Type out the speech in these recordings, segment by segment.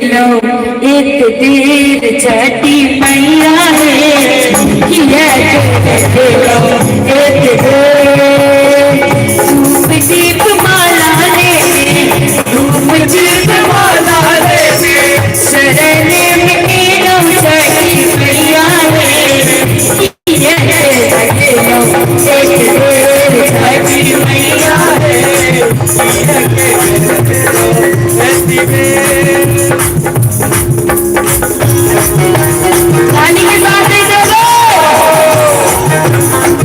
लो एक तीर छठी मैया है किया के लो एक धूप दीप माला ले धूप दीप माला ले शरण में लो छठी मैया है किया के लो एक तीर छठी मैया है पानी के साथ दे दो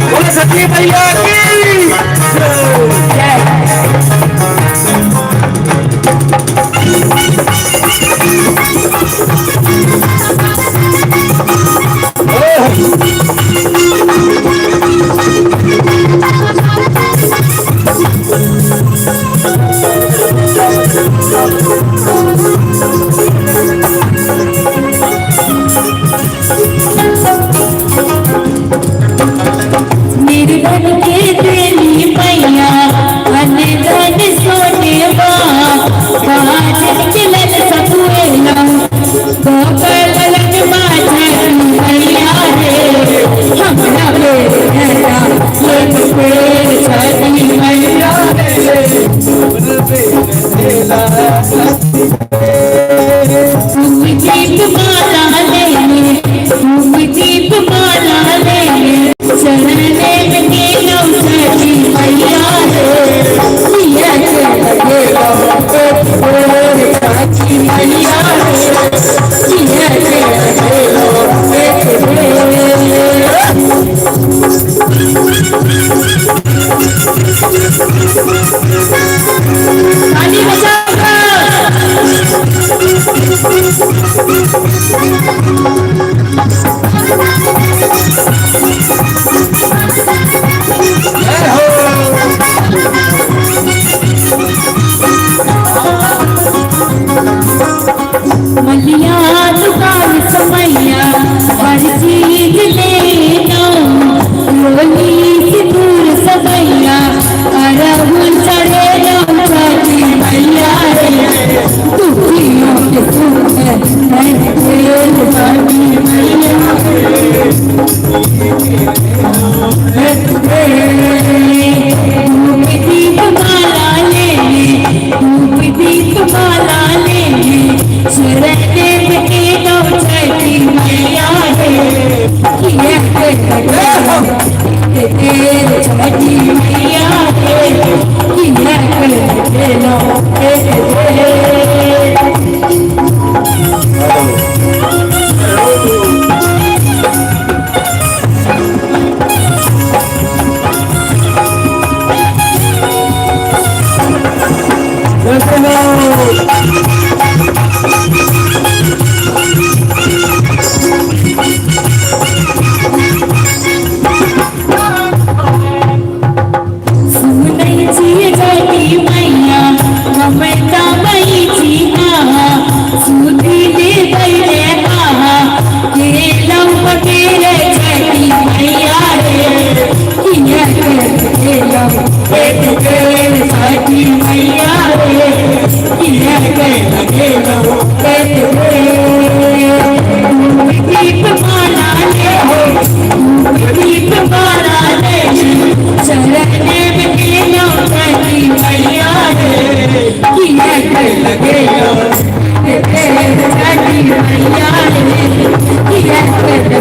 बोले सत्य भैया की निर्धन के देवी मैया धन धन सोने बाज चलन सकुएला गोकल माझा मैया रे हमरा बेटा एक पेड़ छठी मैया दीप माला ले दीप माला ले शरण में लो छठी मैया है किया के लो छठी मैया है किया के लो पानी बचाओ मलिया दुकान समैया हर चीज ले लो रोली सिंदूर समैया अरहुल चढ़े लो छठी मैया रे दुखियों के सुख है छठी मैया दीप माला ले दीप माला ले शरण में लो छठी मैया है किया के छठी मैया है किया के लो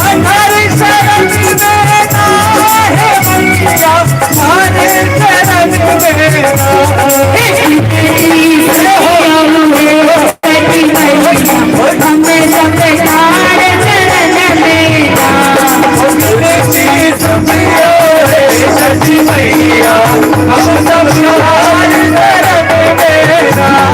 भैया हम सब तुम्हारी शरण में नाथ।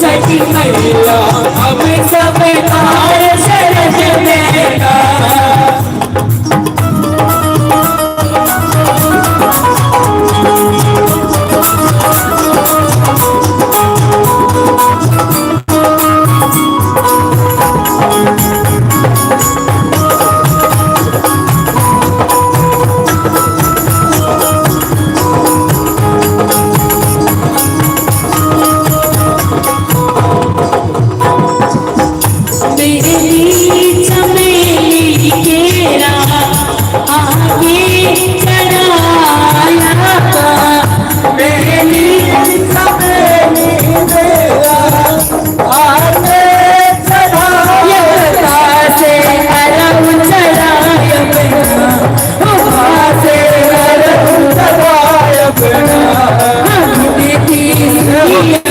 छठी मैया हम सब तार शरण में नाथ। Yeah.